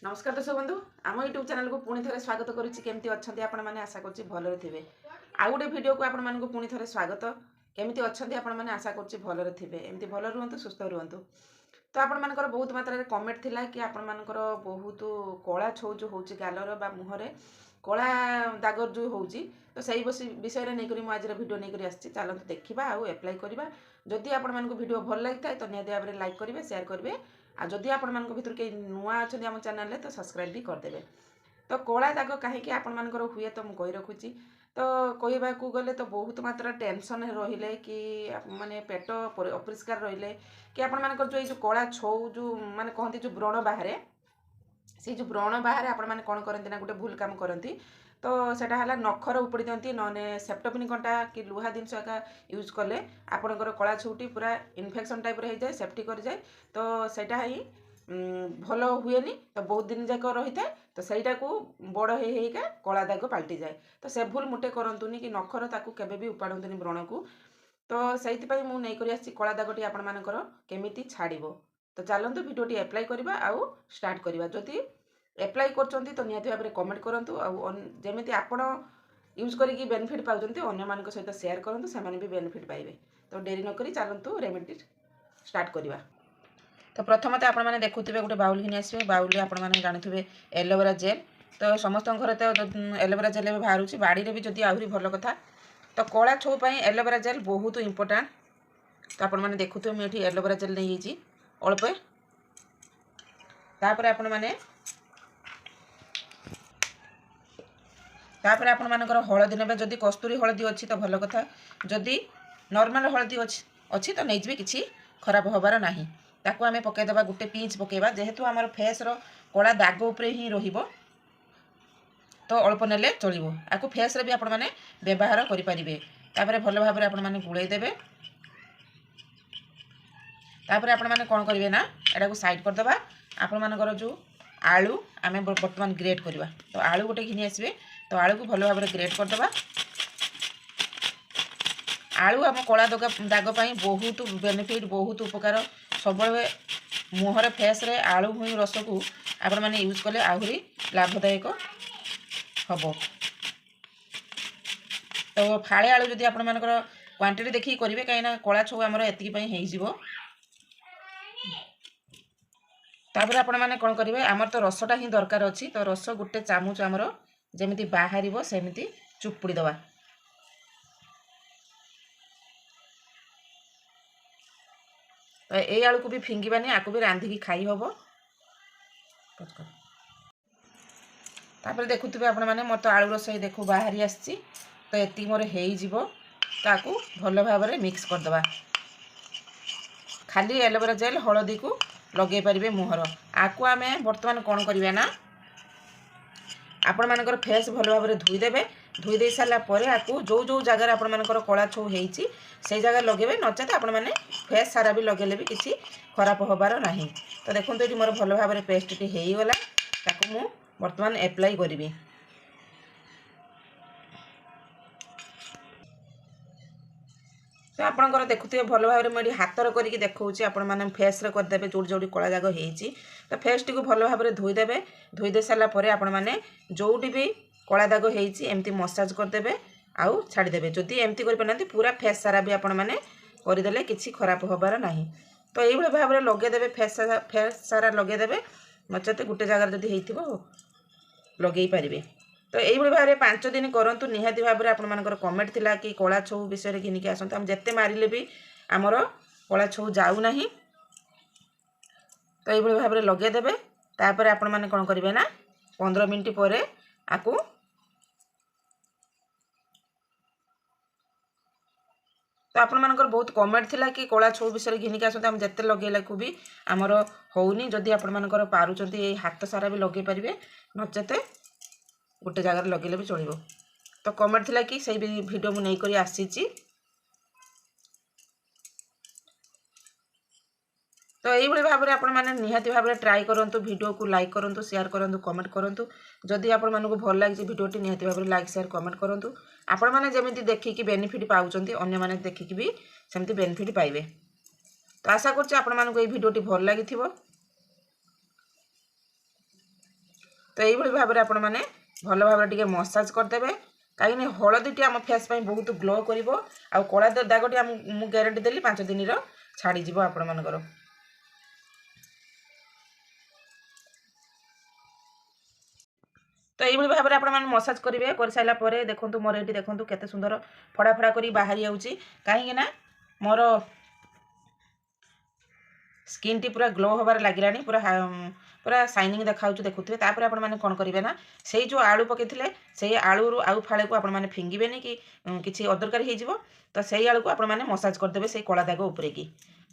नमस्कार दर्शक बंधु आम यूट्यूब चैनल को पुणी थे स्वागत करुँची आपण मैंने आशा करुँची भलरे थे आउ गोटे वीडियो को आपण मानक पुणी थे स्वागत केमी अच्छा आपण मैंने आशा करुँची भलरे थे एमती भल रुहतु सुस्थ रुहतु। तो आपण मानकर बहुत मात्रा कमेंट थिला कि आपण मानकर बहुत कला छौ जो होची गालर बा मुहरे कला दागर जो होची तो सही विषय रे नहीं करी मु आज वीडियो नहीं करी आछि चलते देखिबा आ अप्लाई करबा। जदि आपण मानक वीडियो भल लागिथाय तो निहाती भाबरे लाइक करिवे शेयर करिवे आ जदि आपण मानक भितर के नुआ अछन हम चैनल रे तो सब्सक्राइब भी कर देबे। तो कला दाग कहीं आपण मानकर हुए तो मुझे रखुची तो कहवा को गले तो बहुत मात्रा टेंशन रहिले कि माने पेट अपरिष्कार रहिले कि आपण मानकर जो कला छौ जो माने कहती जो व्रण बाहर से जो व्रण बाहर आपण मैंने कौन करती ना गोटे भूल काम करती तो सेटा हला नखर उपड़ी दिखती नने सेप्टोपिन कंटा कि लुहा जिनस एका यूज कले आपणकर कला छौटी पूरा इन्फेक्शन टाइप रही जाए सेफ्टी कर जाए तो सेटा ही भल हुए तो बहुत दिन जाक रही है तो सहीटा को बड़ होगा कला दाग पलटि जाए तो से भूल मुटे करतुनि कि नखर ताकू केबे भी उपाड़तुनि व्रण को। तो से मुझे नहीं आसी कला दागटी आपण मानकर केमिति छाड़िबो। तो चलतु वीडियोटी अप्लाई करवा आउ स्टार्ट करवा। जदि अप्लाई करछंती तो निहाती भाबरे कमेंट करंतु आ जेमिति आपण यूज करिकी बेनिफिट पाउछंती अन्य मानक सहित शेयर करंतु सेमाने भी बेनिफिट पाइबे। तो डेरी न करी चलतु रेमेडी स्टार्ट करवा। तो प्रथम तो आपने देखुवे गोटे बाउल घिनी आसवे बाउल आपण मैंने जानुवे एलोवेरा जेल तो समस्त घर तो एलोवेरा जेल बाहर बाड़ी भी जदि आहरी भल कथा। तो कला छौ पाई एलोवेरा जेल बहुत इंपोर्टाट। तो आपण मैंने देखुवे मुझे एलोवेरा जेल नहीं अल्प तापर आपण मैंने आपण मानकर हलदी ने जदि कस्तूरी हलदी अच्छी तो भल कथा जदि नॉर्मल हलदी अच्छी तो नहीं जी किसी खराब हबार ना ताकू आम पकईदे गोटे पिंच पकेबा जेहेतु आमर फेस रो कला दाग उपरे ही रहिबो तो अल्प नेले चलिबो। आकु फेस रे भी आपण माने व्यवहार करि परिबे। तापरे भल भाबरे आपण माने गुळै देबे। तापरे आपण माने कोन करिवे ना एडा को साइड कर दबा। आपण मानकर जो आलू आमे वर्तमान ग्रेट करबा तो आलू गोटे घिनी आसीबे तो आलू को भल भाबरे ग्रेट कर दबा। आलू आम कला दाग पाई बहुत बेनिफिट बहुत उपकार सब मुहर फेस रे आलू हुई रस को आपण माने यूज कले आहुरी लाभदायक हम। तो फाड़े आलू जदि आपण मानकर क्वांटिटी देखी करेंगे कहीं कला छौ आमर एतिकी हो। तापर आपण माने कौन करेंगे आमर तो रसटा ही दरकार अच्छी तो रस गोटे चामच आमर जमी बाहर सेमती चुपुड़ी दवा। तो ये आलू को भी फिंगिबानी आपको भी रांधिकी खाई हम। तापर देखुवे आपण मैंने मोर तो आलू रस देखो बाहरी आसी तो ये मोर हो भल भाव मिक्स करदे। खाली एलोवेरा जेल हलदी को लगे पारे मुहर आपको आम बर्तमान कौन करिवे ना आपण मानकर फेस भल भाव धोईदेवे। धोई दे सारापर आपको जो जो जगार आपण मानकर कला छौ होती से जगह लगे नचेत आपण मैंने फेस सारा भी लगे भी किसी खराब हबार ना। तो देखो ये मोर भल भाव पेस्ट टी होगला ताकू मु बर्तमान एप्लाई करी। तो आपंकर देखुए भल भाव मुझे हाथर करके देखा आपण मैंने फेस रे करदे जोड़ी जोड़ी कला दाग होती तो फेस टी भल भाव धोईदेवे। धोईदे सारापर आपण मैंने जोटी भी कला दाग होती एमती मसाज करदे आउ छाड़देवे। जदि एमती करना पूरा फेस सारा भी आपण मैंने करदे किसी खराब हबार ना। तो ये भाव में लगेदेवे फेस सारा लगेदेवे नचेत गोटे जगार जदि हो लगे पारे। तो यही भाव में 5 दिन करूँ निहाती भाव में आपर कमेंट थिला कि कला छौ विषय घिनिकी आसतु आम जिते मारे भी आमर कला छौ जाऊना। तो ये भाव में लगेदेवे तापर आपण मैंने कौन करेंगे ना 15 मिनट पर आपको तो आपण मानकर बहुत कमेंट थिला कि कला छौ विषय घिनिकी आसतु आम जिते लगेला को भी आमर होनी। जदि आपण मानकर पारुचंती हाथ सारा भी लगे पारे नचेत गोटे जगार लगे भी चलो। तो कमेंट थिला कि सही वीडियो मु नहीं करी आसी। तो यही भाव में आपण मैंने निहाती भाव में ट्राई करूँ वीडियो को लाइक करूँ शेयर करूँ कमेंट करूँ। जदि आपण मानक भल लगी वीडियोटी निहाती भाव में लाइक शेयर कमेंट करूँ। आपण मैंने जमी देखिकी बेनिफिट पाउछंती अन्य माने देखिकी भी सेमती बेनिफिट पाइबे। तो आशा करछि आपण मानक ये वीडियोटी भल लगी। तो यही भाव में आपण मैंने भल भाव टे मसाज करदे कहीं हलदी आम फेस बहुत ग्लो कर कला दागटी मुझे ग्यारंटी देली 5 दिन छाड़ीज आपण मानकर। तो यही भाव में आप मसाज करेंगे कर सारापर देखो मोर ये देखो केते सुंदर फड़ा फड़ा कर बाहरी आउची कहीं मोर स्किन टी पूरा ग्लो होबार लगिलानी पूरा पूरा शाइनिंग देखा देखुए। तापर आपण मैंने कौन करेंगे ना से जो आलू पकईले से आलू रु आउ फाड़े को आपण मैंने फिंगेनि कि किसी अदरकारी हो तो से आलू को आपण मैंने मसाज करदे से कला दाग उपरे की।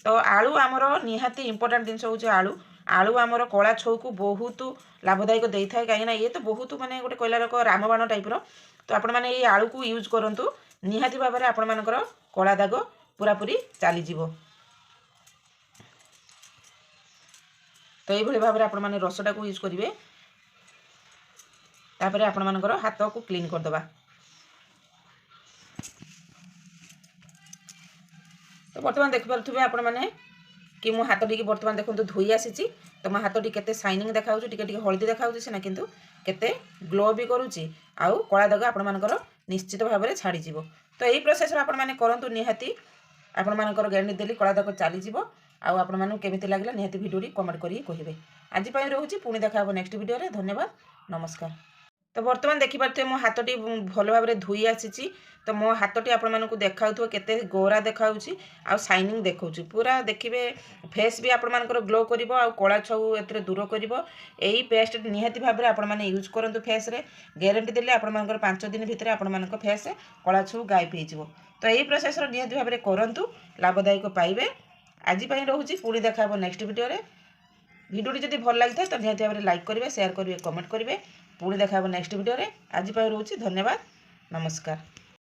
तो आलू आमर निहाती इंपोर्टेंट जिनस हूँ आलू आलू आमर कला छौ को बहुत लाभदायक दे था कहीं ये तो बहुत माने गोटे कहला रामबाण टाइप्र। तो आपण मैंने ये आलू को यूज करूँ निहाती भाव में आपण मानकर कला दाग पूरा पूरी चलीज। तो ये भाव में आपने रसटा को यूज करेंगे तापर आपण मानकर हाथ को क्लीन करदे। तो बर्तमान देखिपे आपण मैंने कि मो हाथ टी बर्तमान देखो धोई आसी तो मो हाथ टी केते शाइनिंग देखा टे हलदी देखा सीना किंतु केते ग्लो भी करुच्ची आउ कला दाग आपण मानकर निश्चित भाव में छाड़ीज। तो यही प्रोसेस आपण मैंने करंतु निहाती आपण मानकर ग्यारंटी देली कला दाग चलीज। आउ आपण मानू केमिति लागला निहाती वीडियो कमेंट करी कहिबे। आज पई रहूची पुणी देखा हो नेक्स्ट वीडियो रे। धन्यवाद नमस्कार। तो बर्तमान देखि पारते मो हाथटी भल भाव में धोई आसी तो मो हाथटी आपण मानकु देखाउथो केते गोरा देखाउची आ शाइनिंग देखौची पूरा देखिबे फेस भी आपण मानकर ग्लो करिवो आ कला छौ एतरे दूर करिवो। एही पेस्ट निहाती भाव में आपण माने यूज करंतु फेस रे ग्यारंटी देले आपण मानकर 5 दिन भितर आपण मानकर फेस कला छौ गायब हो जिवो। तो एही प्रोसेस रो निहाती भाव में करंतु लाभदायक पाइबे। आज पई रहूची पुणी देखा हो नेक्स्ट वीडियो रे। वीडियो जदि भल लगी था तो निहाती भाव में लाइक करेंगे शेयर करेंगे कमेंट करेंगे। पुणी देखा हो नेक्स्ट वीडियो रे। आज पई रहूची धन्यवाद नमस्कार।